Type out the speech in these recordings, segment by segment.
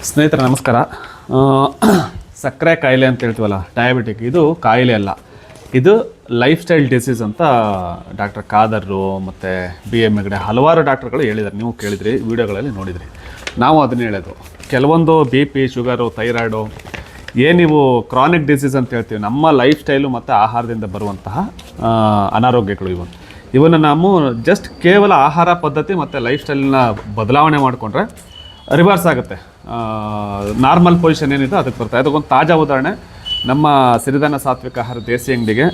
ಸ್ನೇಹಿತರೆ ನಮಸ್ಕಾರ. ಸಕ್ಕರೆ ಕಾಯಿಲೆ ಅಂತ ಹೇಳ್ತೀವಲ್ಲ, ಡಯಾಬಿಟಿಕ್, ಇದು ಕಾಯಿಲೆ ಅಲ್ಲ, ಇದು ಲೈಫ್ ಸ್ಟೈಲ್ ಡಿಸೀಸ್ ಅಂತ ಡಾಕ್ಟರ್ ಖಾದರ್ರು ಮತ್ತು BM ಹೆಗ್ಡೆ ಹಲವಾರು ಡಾಕ್ಟರ್ಗಳು ಹೇಳಿದ್ದಾರೆ. ನೀವು ಕೇಳಿದ್ರಿ, ವಿಡಿಯೋಗಳಲ್ಲಿ ನೋಡಿದ್ರಿ. ನಾವು ಅದನ್ನೇ ಹೇಳೋದು, ಕೆಲವೊಂದು BP, ಶುಗರು, ಥೈರಾಯ್ಡು, ನೀವು ಕ್ರಾನಿಕ್ ಡಿಸೀಸ್ ಅಂತ ಹೇಳ್ತೀವಿ, ನಮ್ಮ ಲೈಫ್ ಸ್ಟೈಲು ಮತ್ತು ಆಹಾರದಿಂದ ಬರುವಂತಹ ಅನಾರೋಗ್ಯಗಳು ಇವನ್ನು ನಾವು ಜಸ್ಟ್ ಕೇವಲ ಆಹಾರ ಪದ್ಧತಿ ಮತ್ತು ಲೈಫ್ ಸ್ಟೈಲನ್ನ ಬದಲಾವಣೆ ಮಾಡಿಕೊಂಡ್ರೆ ರಿವರ್ಸ್ ಆಗುತ್ತೆ. ನಾರ್ಮಲ್ ಪೊಸಿಷನ್ ಏನಿದೆ ಅದಕ್ಕೆ ಬರ್ತಾರೆ. ಅದಕ್ಕೊಂದು ತಾಜಾ ಉದಾಹರಣೆ, ನಮ್ಮ ಸಿರಿಧಾನ ಸಾತ್ವಿಕ ಆಹಾರ ದೇಸಿ ಅಂಗಡಿಗೆ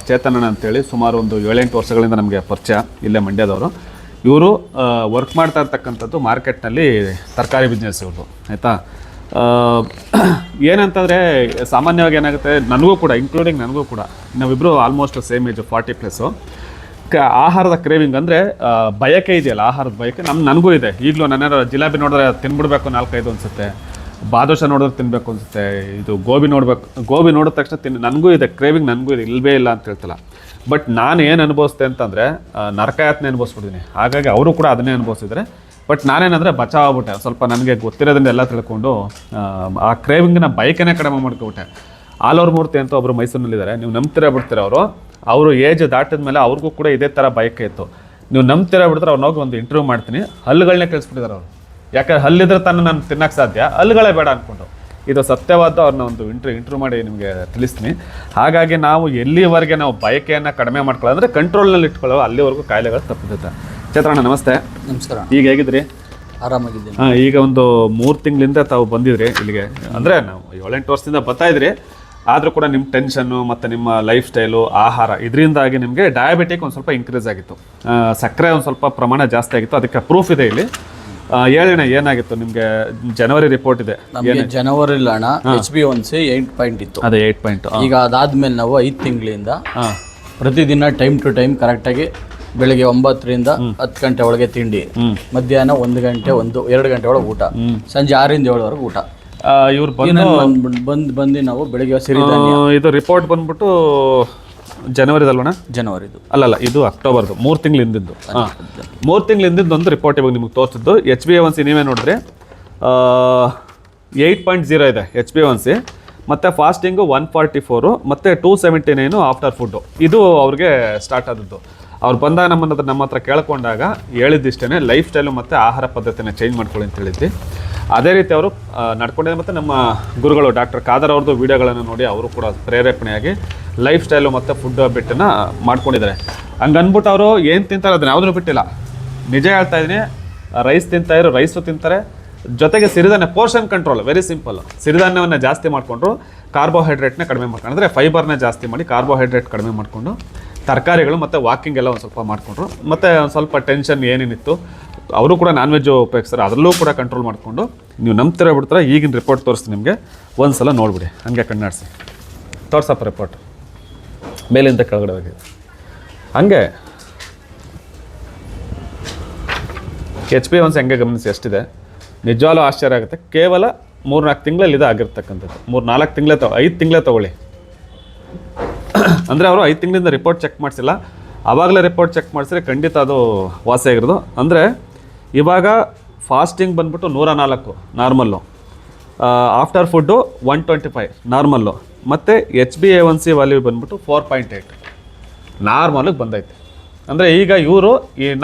ಚೇತನಣ್ಣ ಅಂತೇಳಿ ಸುಮಾರು ಒಂದು 7-8 ವರ್ಷಗಳಿಂದ ನಮಗೆ ಪರಿಚಯ, ಇಲ್ಲೇ ಮಂಡ್ಯದವರು. ಇವರು ವರ್ಕ್ ಮಾಡ್ತಾ ಇರ್ತಕ್ಕಂಥದ್ದು ಮಾರ್ಕೆಟ್ನಲ್ಲಿ ತರಕಾರಿ ಬಿಸ್ನೆಸ್ ಇವ್ರದ್ದು, ಆಯಿತಾ. ಏನಂತಂದರೆ ಸಾಮಾನ್ಯವಾಗಿ ಏನಾಗುತ್ತೆ, ನನಗೂ ಕೂಡ, ಇನ್ಕ್ಲೂಡಿಂಗ್ ನನಗೂ ಕೂಡ, ನಾವಿಬ್ಬರು ಆಲ್ಮೋಸ್ಟ್ ಸೇಮ್ ಏಜು, 40+. ಆಹಾರದ ಕ್ರೇವಿಂಗ್ ಅಂದರೆ ಬಯಕೆ ಇದೆಯಲ್ಲ, ಆಹಾರದ ಬಯಕೆ ನನಗೂ ಇದೆ. ಈಗಲೂ ನನ್ನ ಜಿಲಾಬಿ ನೋಡಿದ್ರೆ ತಿನ್ಬಿಡ್ಬೇಕು 4-5 ಅನಿಸುತ್ತೆ, ಬಾದುಷ ನೋಡಿದ್ರೆ ತಿನ್ನಬೇಕು ಅನಿಸುತ್ತೆ, ಇದು ಗೋಬಿ ನೋಡಿದ ತಕ್ಷಣ ನನಗೂ ಇದೆ ಕ್ರೇವಿಂಗ್, ನನಗೂ ಇದೆ, ಇಲ್ಲವೇ ಇಲ್ಲ ಅಂತ ಹೇಳ್ತಿಲ್ಲ. ಬಟ್ ನಾನು ಏನು ಅನುಭವಿಸ್ತೆ ಅಂತಂದರೆ ನರಕಯಾತನೆ ಅನುಭವಿಸ್ಬಿಟ್ಟಿದ್ದೀನಿ. ಹಾಗಾಗಿ ಅವರು ಕೂಡ ಅದನ್ನೇ ಅನುಭವಿಸಿದರೆ, ಬಟ್ ನಾನೇನಂದರೆ ಬಚಾವ್ಬಿಟ್ಟೆ. ಸ್ವಲ್ಪ ನನಗೆ ಗೊತ್ತಿರೋದ್ರಿಂದ ಎಲ್ಲ ತಿಳ್ಕೊಂಡು ಆ ಕ್ರೇವಿಂಗ್ನ ಬಯಕೆನೇ ಕಡಿಮೆ ಮಾಡ್ಕೊಬಿಟ್ಟೆ. ಆಲೂರು ಮೂರ್ತಿ ಅಂತ ಒಬ್ಬರು ಮೈಸೂರಿನಲ್ಲಿದ್ದಾರೆ, ನೀವು ನಂಬ್ತಿರ ಬಿಡ್ತೀರ, ಅವರು ಏಜ್ ದಾಟಿದ ಮೇಲೆ ಅವ್ರಿಗೂ ಕೂಡ ಇದೇ ಥರ ಬಯಕೆ ಇತ್ತು. ನೀವು ನಂಬ್ತಿರ ಬಿಡ್ತಾರೆ, ಅವ್ರನ್ನೋಗಿ ಒಂದು ಇಂಟರ್ವ್ಯೂ ಮಾಡ್ತೀನಿ, ಹಲ್ಲುಗಳನ್ನೇ ಕೇಳಿಸ್ಬಿಟ್ಟಿದ್ದಾರೆ ಅವರು. ಯಾಕಂದ್ರೆ ಹಲ್ಲಿದ್ರೆ ನಾನು ತಿನ್ನೋಕ್ಕೆ ಸಾಧ್ಯ, ಹಲ್ಲುಗಳೇ ಬೇಡ ಅಂದ್ಕೊಂಡು. ಇದು ಸತ್ಯವಾದ ಅವ್ರನ್ನ ಒಂದು ಇಂಟರ್ವ್ಯೂ ಮಾಡಿ ನಿಮಗೆ ತಿಳಿಸ್ತೀನಿ. ಹಾಗಾಗಿ ನಾವು ಎಲ್ಲಿವರೆಗೆ ನಾವು ಬಯಕೆಯನ್ನು ಕಡಿಮೆ ಮಾಡ್ಕೊಳ್ಳೋದ್ರೆ ಕಂಟ್ರೋಲ್ನಲ್ಲಿ ಇಟ್ಕೊಳ್ಳೋ, ಅಲ್ಲಿವರೆಗೂ ಕಾಯಿಲೆಗಳು ತಪ್ಪಿರುತ್ತೆ. ಚೇತನಣ್ಣ ನಮಸ್ತೆ. ನಮಸ್ಕಾರ. ಈಗ ಹೇಗಿದ್ರಿ? ಆರಾಮಾಗಿದ್ದೀನಿ. ಈಗ ಒಂದು 3 ತಿಂಗಳಿಂದ ತಾವು ಬಂದಿದ್ರಿ ಇಲ್ಲಿಗೆ, ಅಂದರೆ ನಾವು 7-8 ವರ್ಷದಿಂದ ಬರ್ತಾಯಿದ್ರಿ. ಆದರೂ ಕೂಡ ನಿಮ್ಮ ಟೆನ್ಷನ್ನು ಮತ್ತು ನಿಮ್ಮ ಲೈಫ್ ಸ್ಟೈಲು, ಆಹಾರ, ಇದರಿಂದಾಗಿ ನಿಮಗೆ ಡಯಾಬಿಟಿಕ್ ಒಂದು ಸ್ವಲ್ಪ ಇನ್ಕ್ರೀಸ್ ಆಗಿತ್ತು, ಸಕ್ಕರೆ ಒಂದು ಸ್ವಲ್ಪ ಪ್ರಮಾಣ ಜಾಸ್ತಿ ಆಗಿತ್ತು. ಅದಕ್ಕೆ ಪ್ರೂಫ್ ಇದೆ ಇಲ್ಲಿ. ಹೇಳೋಣ, ಏನಾಗಿತ್ತು ನಿಮಗೆ? ಜನವರಿ ರಿಪೋರ್ಟ್ ಇದೆ ನಮಗೆ. ಜನವರಿಲಿ ಅಣ್ಣ HbA1c 8 ಪಾಯಿಂಟ್ ಇತ್ತು. ಅದೇ 8 ಪಾಯಿಂಟ್. ಈಗ ಅದಾದ್ಮೇಲೆ ನಾವು 5 ತಿಂಗಳಿಂದ ಪ್ರತಿದಿನ ಟೈಮ್ ಟು ಟೈಮ್ ಕರೆಕ್ಟಾಗಿ ಬೆಳಿಗ್ಗೆ 9ರಿಂದ 10 ಗಂಟೆ ಒಳಗೆ ತಿಂಡಿ, ಮಧ್ಯಾಹ್ನ 1 ಗಂಟೆ 2 ಗಂಟೆ ಒಳಗೆ ಊಟ, ಸಂಜೆ 6ರಿಂದ 7ವರೆಗೆ ಊಟ. ಇವ್ರು ಬಂದು ನಾವು ಬೆಳಿಗ್ಗೆ ಸಿರಿಧಾನ್ಯ. ಇದು ರಿಪೋರ್ಟ್ ಬಂದ್ಬಿಟ್ಟು ಜನವರಿದಲ್ವಣ? ಜನವರಿದು ಅಲ್ಲಲ್ಲ, ಇದು ಅಕ್ಟೋಬರ್ದು, 3 ತಿಂಗಳು ಹಿಂದಿದ್ದು. 3 ತಿಂಗಳು ಹಿಂದಿದ್ದು ಒಂದು ರಿಪೋರ್ಟ್ ಇವಾಗ ನಿಮಗೆ ತೋರಿಸಿದ್ದು. HbA1c ನೀವೇ ನೋಡಿದ್ರೆ 8.0 ಇದೆ HbA1c, ಮತ್ತು ಫಾಸ್ಟಿಂಗು 144 ಮತ್ತು 279 ಆಫ್ಟರ್ ಫುಡ್ಡು. ಇದು ಅವ್ರಿಗೆ ಸ್ಟಾರ್ಟ್ ಆದದ್ದು. ಅವ್ರು ಬಂದಾಗ ನಮ್ಮ ಹತ್ರ ಕೇಳ್ಕೊಂಡಾಗ ಹೇಳಿದ್ದಿಷ್ಟೇ, ಲೈಫ್ ಸ್ಟೈಲು ಮತ್ತು ಆಹಾರ ಪದ್ಧತಿನ ಚೇಂಜ್ ಮಾಡ್ಕೊಳ್ಳಿ ಅಂತ ಹೇಳಿದ್ವಿ. ಅದೇ ರೀತಿ ಅವರು ನಡ್ಕೊಂಡಿದ್ದಾರೆ. ಮತ್ತು ನಮ್ಮ ಗುರುಗಳು ಡಾಕ್ಟರ್ ಖಾದರ್ ಅವ್ರದ್ದು ವೀಡಿಯೋಗಳನ್ನು ನೋಡಿ ಅವರು ಕೂಡ ಪ್ರೇರೇಪಣೆಯಾಗಿ ಲೈಫ್ ಸ್ಟೈಲು ಮತ್ತು ಫುಡ್ ಹ್ಯಾಬಿಟನ್ನು ಮಾಡ್ಕೊಂಡಿದ್ದಾರೆ. ಹಂಗೆ ಅಂದ್ಬಿಟ್ಟು ಅವರು ಏನು ತಿಂತಾರೆ ಅದನ್ನ ಯಾವುದೂ ಬಿಟ್ಟಿಲ್ಲ. ನಿಜ ಹೇಳ್ತಾ ಇದ್ದೀನಿ, ರೈಸು ತಿಂತಾರೆ, ಜೊತೆಗೆ ಸಿರಿಧಾನ್ಯ ಪೋರ್ಷನ್ ಕಂಟ್ರೋಲ್, ವೆರಿ ಸಿಂಪಲ್. ಸಿರಿಧಾನ್ಯವನ್ನು ಜಾಸ್ತಿ ಮಾಡಿಕೊಂಡ್ರು, ಕಾರ್ಬೋಹೈಡ್ರೇಟ್ನ ಕಡಿಮೆ ಮಾಡ್ಕೊಂಡು, ಅಂದರೆ ಫೈಬರ್ನ ಜಾಸ್ತಿ ಮಾಡಿ ಕಾರ್ಬೋಹೈಡ್ರೇಟ್ ಕಡಿಮೆ ಮಾಡಿಕೊಂಡು, ತರಕಾರಿಗಳು ಮತ್ತು ವಾಕಿಂಗ್ ಎಲ್ಲ ಒಂದು ಸ್ವಲ್ಪ ಮಾಡಿಕೊಂಡ್ರು. ಮತ್ತು ಒಂದು ಸ್ವಲ್ಪ ಟೆನ್ಷನ್ ಏನೇನಿತ್ತು, ಅವರು ಕೂಡ ನಾನ್ ವೆಜ್ ಉಪಯೋಗಿಸ್ತಾರೆ, ಅದರಲ್ಲೂ ಕೂಡ ಕಂಟ್ರೋಲ್ ಮಾಡಿಕೊಂಡು, ನೀವು ನಂಬ್ತಿರೋ ಬಿಡ್ತಾರೆ. ಈಗಿನ ರಿಪೋರ್ಟ್ ತೋರಿಸ್ತೀನಿ ನಿಮಗೆ, ಒಂದು ಸಲ ನೋಡಿಬಿಡಿ, ಹಂಗೆ ಕಣ್ಣಾಡಿಸಿ ತೋರ್ಸಪ್ಪ ರಿಪೋರ್ಟ್, ಮೇಲಿಂದ ಕೆಳಗಡೆ ಹೋಗಿದೆ. ಹಾಗೆ HbA1c ಹಂಗೆ ಗಮನಿಸಿ ಎಷ್ಟಿದೆ. ನಿಜವಾಗ್ಲೂ ಆಶ್ಚರ್ಯ ಆಗುತ್ತೆ. ಕೇವಲ 3-4 ತಿಂಗಳಲ್ಲಿ ಇದು ಆಗಿರ್ತಕ್ಕಂಥದ್ದು. 3-4 ತಿಂಗಳೇ 5 ತಿಂಗಳೇ ತೊಗೊಳ್ಳಿ. ಅಂದರೆ ಅವರು 5 ತಿಂಗಳಿಂದ ರಿಪೋರ್ಟ್ ಚೆಕ್ ಮಾಡಿಸಿಲ್ಲ, ಆವಾಗಲೇ ರಿಪೋರ್ಟ್ ಚೆಕ್ ಮಾಡಿಸಿದ್ರೆ ಖಂಡಿತ ಅದು ವಾಸಿ ಆಗಿರೋದು. ಅಂದರೆ ಇವಾಗ ಫಾಸ್ಟಿಂಗ್ ಬಂದ್ಬಿಟ್ಟು 104 ನಾರ್ಮಲ್ಲು, ಆಫ್ಟರ್ ಫುಡ್ಡು 125 ನಾರ್ಮಲ್ಲು, ಮತ್ತು HbA1c ವ್ಯಾಲ್ಯೂ ಬಂದ್ಬಿಟ್ಟು 4.8 ನಾರ್ಮಲಿಗೆ ಬಂದೈತೆ. ಅಂದರೆ ಈಗ ಇವರು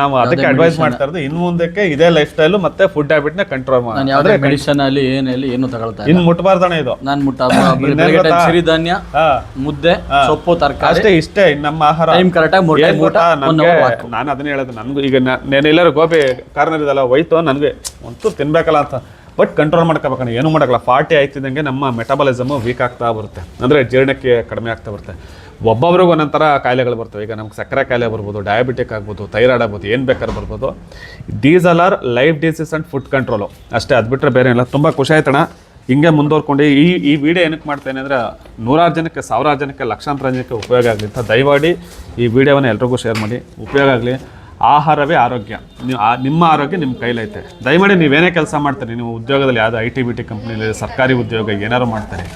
ನಾವು ಅದಕ್ಕೆ ಅಡ್ವೈಸ್ ಮಾಡ್ತಾ ಇರೋದು, ಇನ್ನು ಮುಂದಕ್ಕೆ ಇದೇ ಲೈಫ್ ಸ್ಟೈಲು ಮತ್ತು ಫುಡ್ ಹ್ಯಾಬಿಟ್ನ ಕಂಟ್ರೋಲ್ ಮಾಡಿ. ಯಾವುದೇ ಮೆಡಿಸಿನ್ ಅಲ್ಲಿ ಏನು ತಗೊಳ್ತಾ ಇನ್ನು ಮುಟ್ಬಾರ್ದಾನೆ ಇದು. ನಾನು ಸಿರಿಧಾನ್ಯ, ಮುದ್ದೆ, ಸೊಪ್ಪು, ತರಕಾರಿ ಅಷ್ಟೇ, ಇಷ್ಟೇ ನಮ್ಮ ಆಹಾರ. ನಾನು ಅದನ್ನೇ ಹೇಳೋದು. ನನಗೂ ಈಗ ಎಲ್ಲರೂ ಗೋಬಿ ಕಾರ್ನರ್ ಇದೆಲ್ಲ ಹೋಯ್ತು, ನನಗೆ ಒಂಚೂರು ತಿನ್ಬೇಕಲ್ಲ ಅಂತ, ಬಟ್ ಕಂಟ್ರೋಲ್ ಮಾಡ್ಕೋಬೇಕಣ್ಣ, ಏನೂ ಮಾಡೋಕ್ಕಲ್ಲ. 40 ಆಯ್ತಿದ್ದಂಗೆ ನಮ್ಮ ಮೆಟಬಾಲಿಸಮು ವೀಕ್ ಆಗ್ತಾ ಬರುತ್ತೆ, ಅಂದರೆ ಜೀರ್ಣಕ್ಕೆ ಕಡಿಮೆ ಆಗ್ತಾ ಬರುತ್ತೆ. ಒಬ್ಬೊಬ್ರಿಗೆ ಒಂದೊಂಥರ ಕಾಯಿಲೆಗಳು ಬರ್ತವೆ. ಈಗ ನಮ್ಗೆ ಸಕ್ಕರೆ ಕಾಯಿಲೆ ಬರ್ಬೋದು, ಡಯಾಬಿಟಿಕ್ ಆಗ್ಬೋದು, ಥೈರಾಯ್ಡ್ ಆಗ್ಬೋದು, ಏನು ಬೇಕಾದ್ರೂ ಬರ್ಬೋದು. These are life disease and food control ಅಷ್ಟೇ, ಅದು ಬಿಟ್ಟರೆ ಬೇರೆ ಇಲ್ಲ. ತುಂಬ ಖುಷಿ ಆಯ್ತಣ್ಣ. ಹಿಂಗೆ ಮುಂದುವರ್ಕೊಂಡು ಈ ವಿಡಿಯೋ ಏನಕ್ಕೆ ಮಾಡ್ತೇನೆ ಅಂದರೆ, 100 ಜನಕ್ಕೆ, 1000 ಜನಕ್ಕೆ, ಲಕ್ಷಾಂತರ ಜನಕ್ಕೆ ಉಪಯೋಗ ಆಗಲಿ ಅಂತ ದಯಮಾಡಿ ಈ ವಿಡಿಯೋವನ್ನು ಎಲ್ರಿಗೂ ಶೇರ್ ಮಾಡಿ, ಉಪಯೋಗ ಆಗಲಿ. ಆಹಾರವೇ ಆರೋಗ್ಯ. ನೀವು ನಿಮ್ಮ ಆರೋಗ್ಯ ನಿಮ್ಮ ಕೈಲೈತೆ. ದಯಮಾಡಿ ನೀವೇನೇ ಕೆಲಸ ಮಾಡ್ತೀರಿ, ನೀವು ಉದ್ಯೋಗದಲ್ಲಿ ಯಾವುದೇ IT BT ಕಂಪ್ನಿಲಿ ಸರ್ಕಾರಿ ಉದ್ಯೋಗ ಏನಾದ್ರು ಮಾಡ್ತಾರೆ,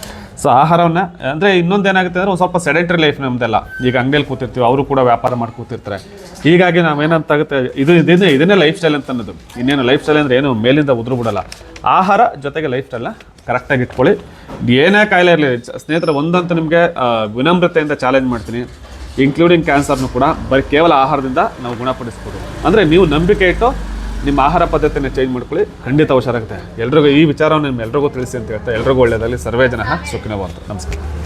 ಸೊ ಆಹಾರವನ್ನು ಅಂದರೆ ಇನ್ನೊಂದು ಏನಾಗುತ್ತೆ ಅಂದರೆ ಒಂದು ಸ್ವಲ್ಪ ಸೆಡೆಂಟ್ರಿ ಲೈಫ್ ನಮ್ಮದೆಲ್ಲ. ಈಗ ಅಂಗಡಿಯಲ್ಲಿ ಕೂತಿರ್ತೀವಿ, ಅವರು ಕೂಡ ವ್ಯಾಪಾರ ಮಾಡಿ ಕೂತಿರ್ತಾರೆ. ಹೀಗಾಗಿ ನಾವೇನಂತಾಗುತ್ತೆ, ಇದನ್ನೇ ಲೈಫ್ ಸ್ಟೈಲ್ ಅಂತ ಅನ್ನೋದು. ಇನ್ನೇನು ಲೈಫ್ ಸ್ಟೈಲ್ ಅಂದರೆ ಏನು ಮೇಲಿಂದ ಉದುರು ಬಿಡಲ್ಲ. ಆಹಾರ ಜೊತೆಗೆ ಲೈಫ್ ಸ್ಟೈಲ್ನ ಕರೆಕ್ಟಾಗಿ ಇಟ್ಕೊಳ್ಳಿ. ಏನೇ ಕಾಯಿಲೆ ಇರಲಿ ಸ್ನೇಹಿತರೆ, ಒಂದಂತೂ ನಿಮಗೆ ವಿನಮ್ರತೆಯಿಂದ ಚಾಲೆಂಜ್ ಮಾಡ್ತೀನಿ, ಇನ್ಕ್ಲೂಡಿಂಗ್ ಕ್ಯಾನ್ಸರ್ನು ಕೂಡ ಬರೀ ಕೇವಲ ಆಹಾರದಿಂದ ನಾವು ಗುಣಪಡಿಸ್ಬೋದು. ಅಂದರೆ ನೀವು ನಂಬಿಕೆ ಇಟ್ಟು ನಿಮ್ಮ ಆಹಾರ ಪದ್ಧತಿಯನ್ನು ಚೇಂಜ್ ಮಾಡ್ಕೊಳ್ಳಿ, ಖಂಡಿತ ಹುಷಾರಾಗುತ್ತೆ. ಎಲ್ರಿಗೂ ಈ ವಿಚಾರವನ್ನು ನಿಮ್ಮೆಲ್ರಿಗೂ ತಿಳಿಸಿ ಅಂತ ಹೇಳ್ತಾ ಎಲ್ರಿಗೂ ಒಳ್ಳೆಯದಾಗಲಿ. ಸರ್ವೇ ಜನಃ ಸುಖಿನೋ ಭವಂತು. ನಮಸ್ಕಾರ.